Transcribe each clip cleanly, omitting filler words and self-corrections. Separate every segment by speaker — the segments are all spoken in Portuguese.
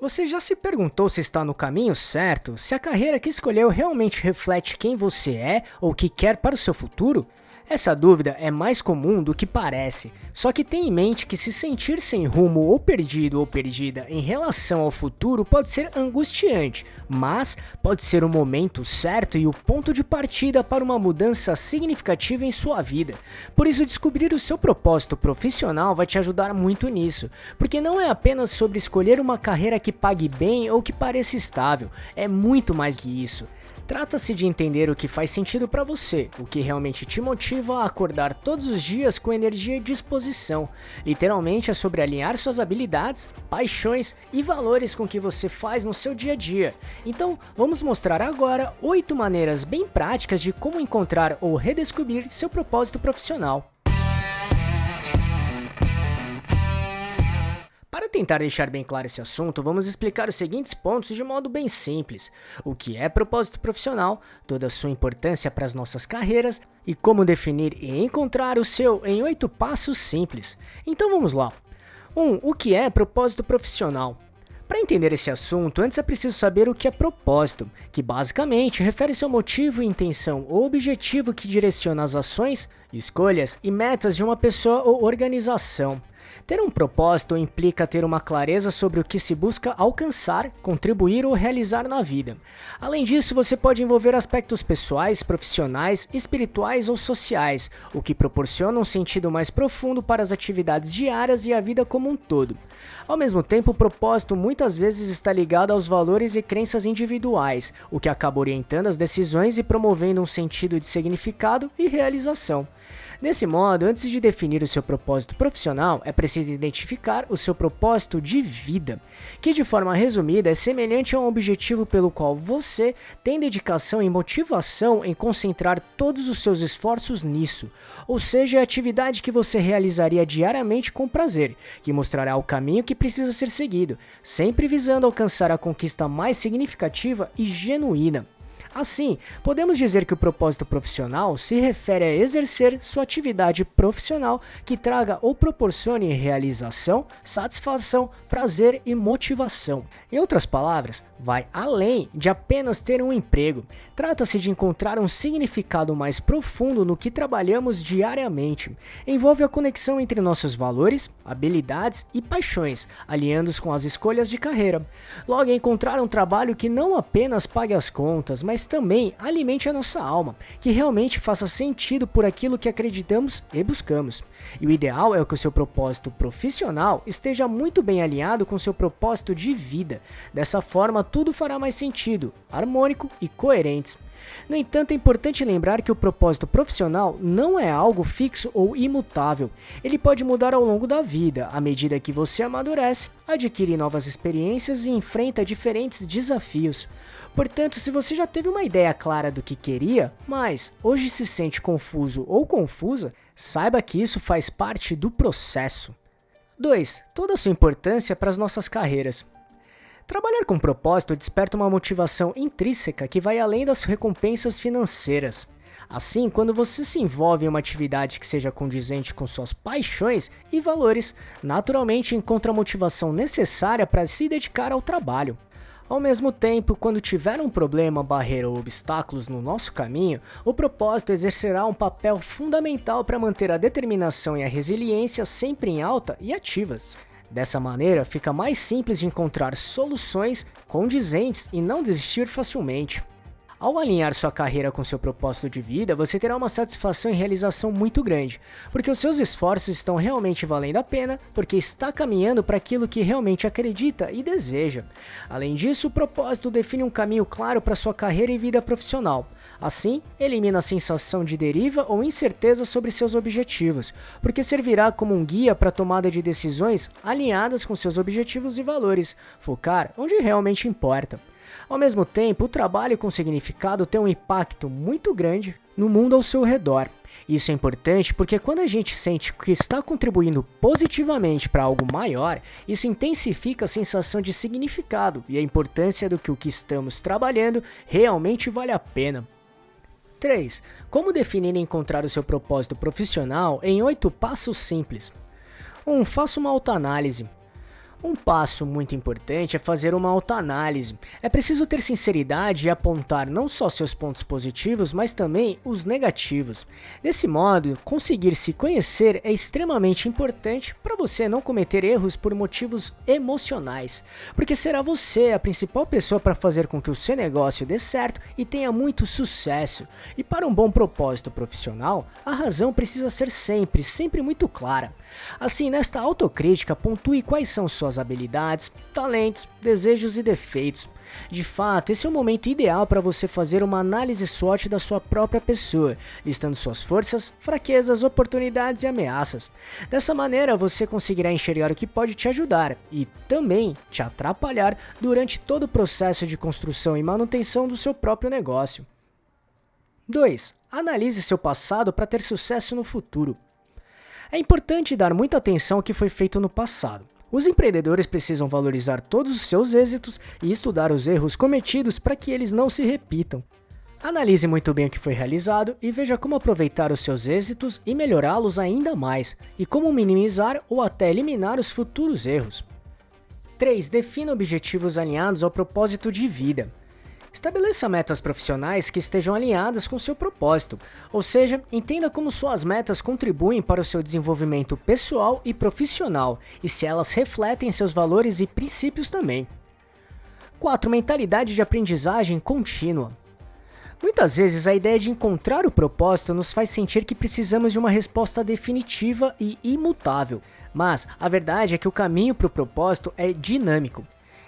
Speaker 1: Você já se perguntou se está no caminho certo? Se a carreira que escolheu realmente reflete quem você é ou o que quer para o seu futuro? Essa dúvida é mais comum do que parece, só que tenha em mente que se sentir sem rumo ou perdido ou perdida em relação ao futuro pode ser angustiante, mas pode ser o momento certo e o ponto de partida para uma mudança significativa em sua vida. Por isso, descobrir o seu propósito profissional vai te ajudar muito nisso, porque não é apenas sobre escolher uma carreira que pague bem ou que pareça estável, é muito mais que isso. Trata-se de entender o que faz sentido para você, o que realmente te motiva a acordar todos os dias com energia e disposição. Literalmente é sobre alinhar suas habilidades, paixões e valores com o que você faz no seu dia a dia. Então, vamos mostrar agora 8 maneiras bem práticas de como encontrar ou redescobrir seu propósito profissional. Para tentar deixar bem claro esse assunto, vamos explicar os seguintes pontos de modo bem simples: o que é propósito profissional, toda a sua importância para as nossas carreiras e como definir e encontrar o seu em 8 passos simples. Então vamos lá. 1. O que é propósito profissional? Para entender esse assunto, antes é preciso saber o que é propósito, que basicamente refere-se ao motivo, intenção ou objetivo que direciona as ações, escolhas e metas de uma pessoa ou organização. Ter um propósito implica ter uma clareza sobre o que se busca alcançar, contribuir ou realizar na vida. Além disso, você pode envolver aspectos pessoais, profissionais, espirituais ou sociais, o que proporciona um sentido mais profundo para as atividades diárias e a vida como um todo. Ao mesmo tempo, o propósito muitas vezes está ligado aos valores e crenças individuais, o que acaba orientando as decisões e promovendo um sentido de significado e realização. Desse modo, antes de definir o seu propósito profissional, é preciso identificar o seu propósito de vida, que de forma resumida é semelhante a um objetivo pelo qual você tem dedicação e motivação em concentrar todos os seus esforços nisso, ou seja, a atividade que você realizaria diariamente com prazer, que mostrará o caminho que precisa ser seguido, sempre visando alcançar a conquista mais significativa e genuína. Assim, podemos dizer que o propósito profissional se refere a exercer sua atividade profissional que traga ou proporcione realização, satisfação, prazer e motivação. Em outras palavras, vai além de apenas ter um emprego. Trata-se de encontrar um significado mais profundo no que trabalhamos diariamente. Envolve a conexão entre nossos valores, habilidades e paixões, alinhando-os com as escolhas de carreira. Logo, encontrar um trabalho que não apenas pague as contas, mas também alimente a nossa alma, que realmente faça sentido por aquilo que acreditamos e buscamos. E o ideal é que o seu propósito profissional esteja muito bem alinhado com o seu propósito de vida. Dessa forma, tudo fará mais sentido, harmônico e coerente. No entanto, é importante lembrar que o propósito profissional não é algo fixo ou imutável. Ele pode mudar ao longo da vida, à medida que você amadurece, adquire novas experiências e enfrenta diferentes desafios. Portanto, se você já teve uma ideia clara do que queria, mas hoje se sente confuso ou confusa, saiba que isso faz parte do processo. 2. Toda a sua importância para as nossas carreiras. Trabalhar com propósito desperta uma motivação intrínseca que vai além das recompensas financeiras. Assim, quando você se envolve em uma atividade que seja condizente com suas paixões e valores, naturalmente encontra a motivação necessária para se dedicar ao trabalho. Ao mesmo tempo, quando tiver um problema, barreira ou obstáculos no nosso caminho, o propósito exercerá um papel fundamental para manter a determinação e a resiliência sempre em alta e ativas. Dessa maneira, fica mais simples de encontrar soluções condizentes e não desistir facilmente. Ao alinhar sua carreira com seu propósito de vida, você terá uma satisfação e realização muito grande, porque os seus esforços estão realmente valendo a pena, porque está caminhando para aquilo que realmente acredita e deseja. Além disso, o propósito define um caminho claro para sua carreira e vida profissional. Assim, elimina a sensação de deriva ou incerteza sobre seus objetivos, porque servirá como um guia para a tomada de decisões alinhadas com seus objetivos e valores, focar onde realmente importa. Ao mesmo tempo, o trabalho com significado tem um impacto muito grande no mundo ao seu redor. Isso é importante porque quando a gente sente que está contribuindo positivamente para algo maior, isso intensifica a sensação de significado e a importância do que o que estamos trabalhando realmente vale a pena. 3. Como definir e encontrar o seu propósito profissional em 8 passos simples. 1. Faça uma autoanálise. Um passo muito importante é fazer uma autoanálise. É preciso ter sinceridade e apontar não só seus pontos positivos, mas também os negativos. Desse modo, conseguir se conhecer é extremamente importante para você não cometer erros por motivos emocionais, porque será você a principal pessoa para fazer com que o seu negócio dê certo e tenha muito sucesso. E para um bom propósito profissional, a razão precisa ser sempre muito clara. Assim, nesta autocrítica, pontue quais são suas habilidades, talentos, desejos e defeitos. De fato, esse é o momento ideal para você fazer uma análise SWOT da sua própria pessoa, listando suas forças, fraquezas, oportunidades e ameaças. Dessa maneira, você conseguirá enxergar o que pode te ajudar e também te atrapalhar durante todo o processo de construção e manutenção do seu próprio negócio. 2. Analise seu passado para ter sucesso no futuro. É importante dar muita atenção ao que foi feito no passado. Os empreendedores precisam valorizar todos os seus êxitos e estudar os erros cometidos para que eles não se repitam. Analise muito bem o que foi realizado e veja como aproveitar os seus êxitos e melhorá-los ainda mais, e como minimizar ou até eliminar os futuros erros. 3. Defina objetivos alinhados ao propósito de vida. Estabeleça metas profissionais que estejam alinhadas com seu propósito, ou seja, entenda como suas metas contribuem para o seu desenvolvimento pessoal e profissional e se elas refletem seus valores e princípios também. 4. Mentalidade de aprendizagem contínua. Muitas vezes a ideia de encontrar o propósito nos faz sentir que precisamos de uma resposta definitiva e imutável, mas a verdade é que o caminho para o propósito é dinâmico.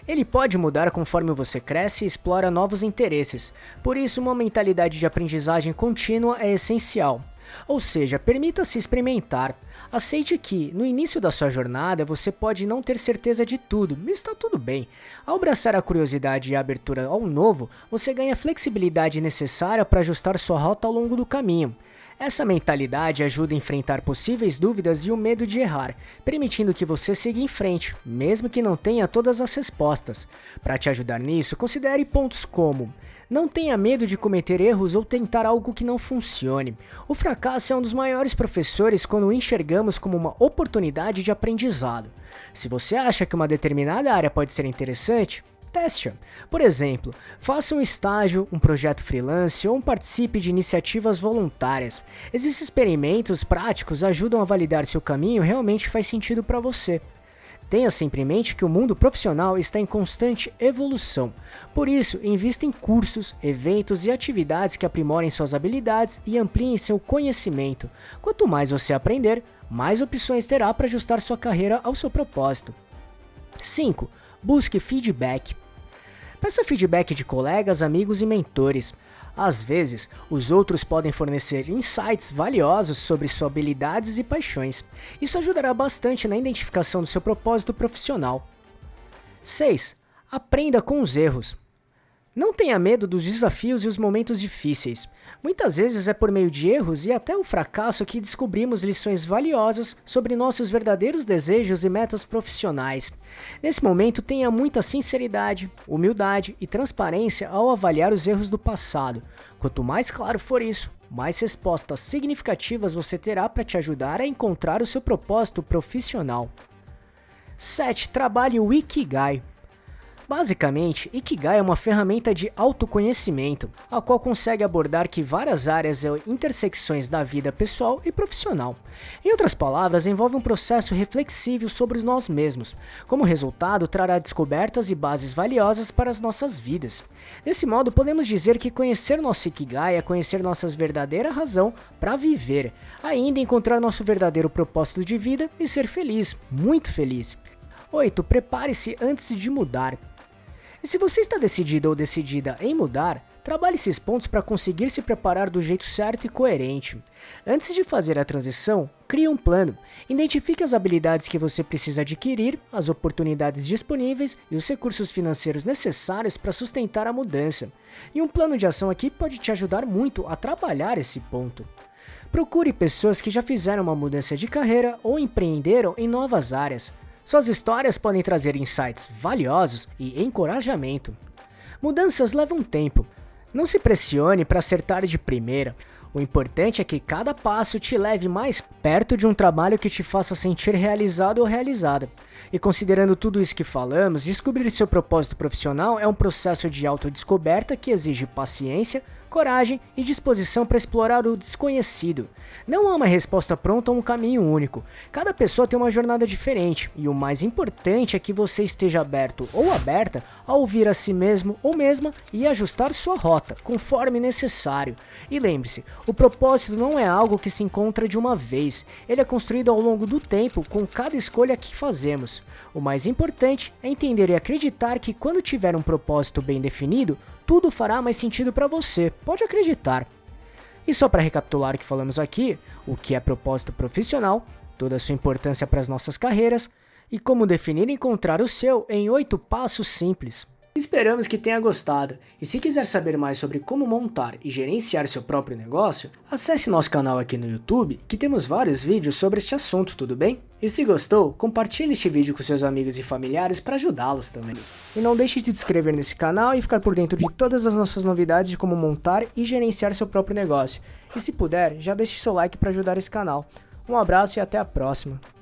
Speaker 1: Ele pode mudar conforme você cresce e explora novos interesses, por isso uma mentalidade de aprendizagem contínua é essencial. Ou seja, permita-se experimentar. Aceite que, no início da sua jornada, você pode não ter certeza de tudo, mas está tudo bem. Ao abraçar a curiosidade e a abertura ao novo, você ganha a flexibilidade necessária para ajustar sua rota ao longo do caminho. Essa mentalidade ajuda a enfrentar possíveis dúvidas e o medo de errar, permitindo que você siga em frente, mesmo que não tenha todas as respostas. Para te ajudar nisso, considere pontos como: não tenha medo de cometer erros ou tentar algo que não funcione. O fracasso é um dos maiores professores quando o enxergamos como uma oportunidade de aprendizado. Se você acha que uma determinada área pode ser interessante, teste-a. Por exemplo, faça um estágio, um projeto freelance ou participe de iniciativas voluntárias. Esses experimentos práticos ajudam a validar se o caminho realmente faz sentido para você. Tenha sempre em mente que o mundo profissional está em constante evolução. Por isso, invista em cursos, eventos e atividades que aprimorem suas habilidades e ampliem seu conhecimento. Quanto mais você aprender, mais opções terá para ajustar sua carreira ao seu propósito. 5. Busque feedback. Peça feedback de colegas, amigos e mentores. Às vezes, os outros podem fornecer insights valiosos sobre suas habilidades e paixões. Isso ajudará bastante na identificação do seu propósito profissional. 6. Aprenda com os erros. Não tenha medo dos desafios e os momentos difíceis. Muitas vezes é por meio de erros e até o fracasso que descobrimos lições valiosas sobre nossos verdadeiros desejos e metas profissionais. Nesse momento, tenha muita sinceridade, humildade e transparência ao avaliar os erros do passado. Quanto mais claro for isso, mais respostas significativas você terá para te ajudar a encontrar o seu propósito profissional. 7. Trabalhe o Ikigai. Basicamente, Ikigai é uma ferramenta de autoconhecimento, a qual consegue abordar que várias áreas e intersecções da vida pessoal e profissional. Em outras palavras, envolve um processo reflexivo sobre nós mesmos. Como resultado, trará descobertas e bases valiosas para as nossas vidas. Desse modo, podemos dizer que conhecer nosso Ikigai é conhecer nossa verdadeira razão para viver, ainda encontrar nosso verdadeiro propósito de vida e ser feliz, muito feliz. 8. Prepare-se antes de mudar. E se você está decidido ou decidida em mudar, trabalhe esses pontos para conseguir se preparar do jeito certo e coerente. Antes de fazer a transição, crie um plano. Identifique as habilidades que você precisa adquirir, as oportunidades disponíveis e os recursos financeiros necessários para sustentar a mudança. E um plano de ação aqui pode te ajudar muito a trabalhar esse ponto. Procure pessoas que já fizeram uma mudança de carreira ou empreenderam em novas áreas. Suas histórias podem trazer insights valiosos e encorajamento. Mudanças levam tempo. Não se pressione para acertar de primeira. O importante é que cada passo te leve mais perto de um trabalho que te faça sentir realizado ou realizada. E considerando tudo isso que falamos, descobrir seu propósito profissional é um processo de autodescoberta que exige paciência, coragem e disposição para explorar o desconhecido. Não há uma resposta pronta ou um caminho único. Cada pessoa tem uma jornada diferente, e o mais importante é que você esteja aberto ou aberta a ouvir a si mesmo ou mesma e ajustar sua rota, conforme necessário. E lembre-se, o propósito não é algo que se encontra de uma vez, ele é construído ao longo do tempo com cada escolha que fazemos. O mais importante é entender e acreditar que quando tiver um propósito bem definido, tudo fará mais sentido para você, pode acreditar. E só para recapitular o que falamos aqui, o que é propósito profissional, toda a sua importância para as nossas carreiras e como definir e encontrar o seu em 8 passos simples. Esperamos que tenha gostado, e se quiser saber mais sobre como montar e gerenciar seu próprio negócio, acesse nosso canal aqui no YouTube, que temos vários vídeos sobre este assunto, tudo bem? E se gostou, compartilhe este vídeo com seus amigos e familiares para ajudá-los também. E não deixe de se inscrever nesse canal e ficar por dentro de todas as nossas novidades de como montar e gerenciar seu próprio negócio. E se puder, já deixe seu like para ajudar esse canal. Um abraço e até a próxima!